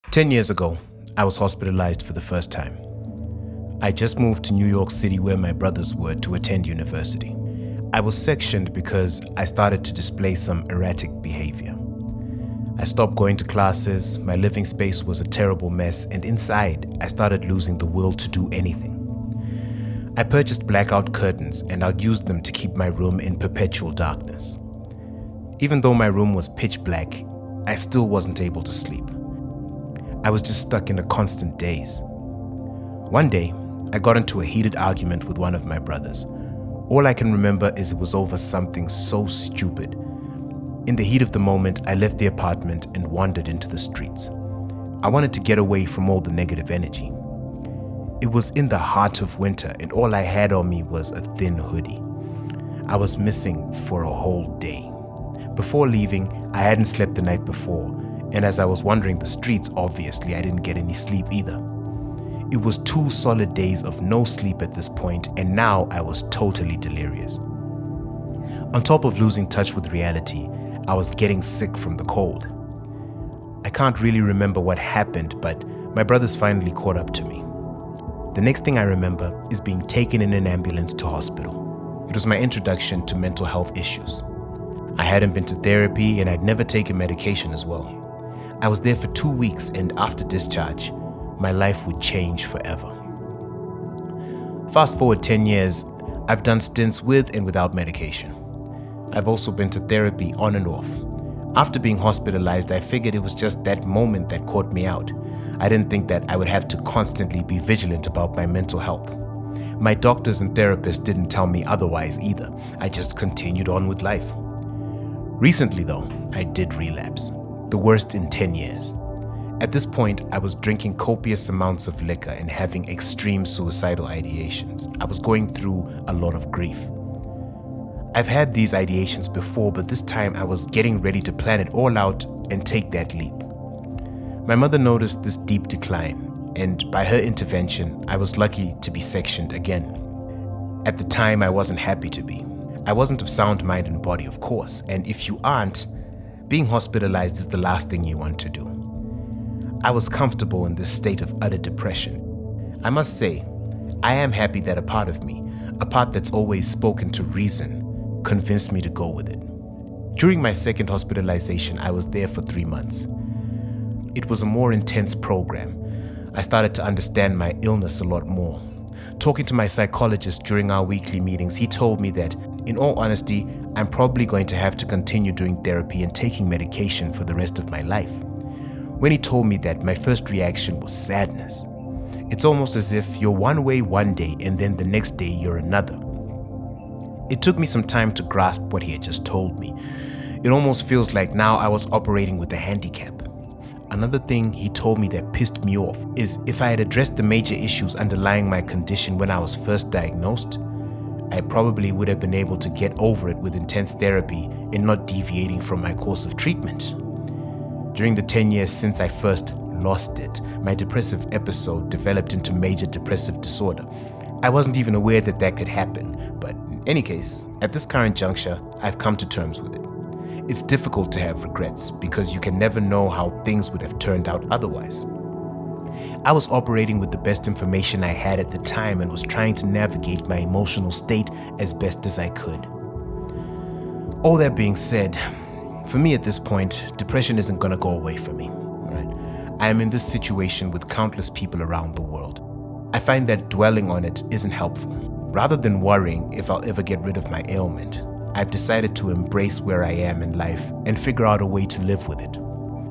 10 years ago, I was hospitalized for the first time. I just moved to New York City where my brothers were to attend university. I was sectioned because I started to display some erratic behavior. I stopped going to classes, my living space was a terrible mess, and inside, I started losing the will to do anything. I purchased blackout curtains and I'd used them to keep my room in perpetual darkness. Even though my room was pitch black, I still wasn't able to sleep. I was just stuck in a constant daze. One day, I got into a heated argument with one of my brothers. All I can remember is it was over something so stupid. In the heat of the moment, I left the apartment and wandered into the streets. I wanted to get away from all the negative energy. It was in the heart of winter and all I had on me was a thin hoodie. I was missing for a whole day. Before leaving, I hadn't slept the night before, and as I was wandering the streets, obviously I didn't get any sleep either. It was 2 solid days of no sleep at this point, and now I was totally delirious. On top of losing touch with reality, I was getting sick from the cold. I can't really remember what happened, but my brothers finally caught up to me. The next thing I remember is being taken in an ambulance to hospital. It was my introduction to mental health issues. I hadn't been to therapy and I'd never taken medication as well. I was there for 2 weeks, and after discharge, my life would change forever. Fast forward 10 years, I've done stints with and without medication. I've also been to therapy on and off. After being hospitalized, I figured it was just that moment that caught me out. I didn't think that I would have to constantly be vigilant about my mental health. My doctors and therapists didn't tell me otherwise either. I just continued on with life. Recently though, I did relapse. The worst in 10 years. At this point, I was drinking copious amounts of liquor and having extreme suicidal ideations. I was going through a lot of grief. I've had these ideations before, but this time I was getting ready to plan it all out and take that leap. My mother noticed this deep decline, and by her intervention, I was lucky to be sectioned again. At the time, I wasn't happy to be. I wasn't of sound mind and body, of course, and if you aren't, being hospitalized is the last thing you want to do. I was comfortable in this state of utter depression. I must say, I am happy that a part of me, a part that's always spoken to reason, convinced me to go with it. During my second hospitalization, I was there for 3 months. It was a more intense program. I started to understand my illness a lot more. Talking to my psychologist during our weekly meetings, he told me that, in all honesty, I'm probably going to have to continue doing therapy and taking medication for the rest of my life. When he told me that, my first reaction was sadness. It's almost as if you're one way one day and then the next day you're another. It took me some time to grasp what he had just told me. It almost feels like now I was operating with a handicap. Another thing he told me that pissed me off is if I had addressed the major issues underlying my condition when I was first diagnosed, I probably would have been able to get over it with intense therapy and not deviating from my course of treatment. During the 10 years since I first lost it, my depressive episode developed into Major Depressive Disorder. I wasn't even aware that that could happen, but in any case, at this current juncture, I've come to terms with it. It's difficult to have regrets because you can never know how things would have turned out otherwise. I was operating with the best information I had at the time and was trying to navigate my emotional state as best as I could. All that being said, for me at this point, depression isn't gonna go away for me. Right? I am in this situation with countless people around the world. I find that dwelling on it isn't helpful. Rather than worrying if I'll ever get rid of my ailment, I've decided to embrace where I am in life and figure out a way to live with it.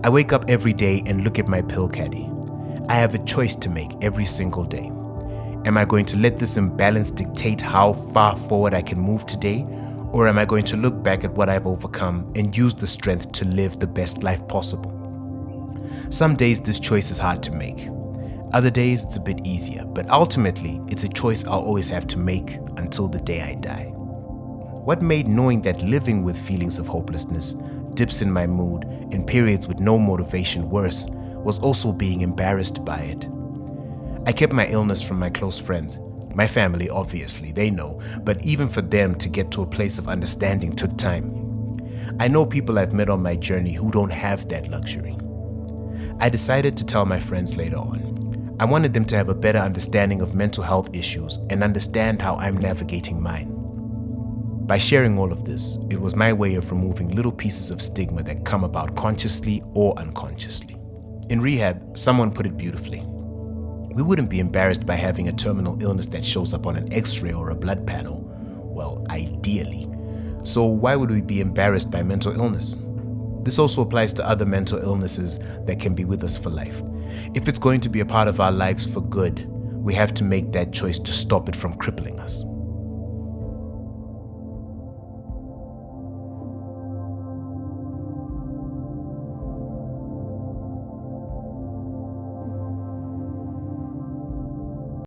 I wake up every day and look at my pill caddy. I have a choice to make every single day. Am I going to let this imbalance dictate how far forward I can move today? Or am I going to look back at what I've overcome and use the strength to live the best life possible? Some days this choice is hard to make. Other days it's a bit easier, but ultimately it's a choice I'll always have to make until the day I die. What made knowing that living with feelings of hopelessness, dips in my mood, and periods with no motivation worse was also being embarrassed by it. I kept my illness from my close friends. My family, obviously, they know, but even for them to get to a place of understanding took time. I know people I've met on my journey who don't have that luxury. I decided to tell my friends later on. I wanted them to have a better understanding of mental health issues and understand how I'm navigating mine. By sharing all of this, it was my way of removing little pieces of stigma that come about consciously or unconsciously. In rehab, someone put it beautifully. We wouldn't be embarrassed by having a terminal illness that shows up on an X-ray or a blood panel. Well, ideally. So why would we be embarrassed by mental illness? This also applies to other mental illnesses that can be with us for life. If it's going to be a part of our lives for good, we have to make that choice to stop it from crippling us.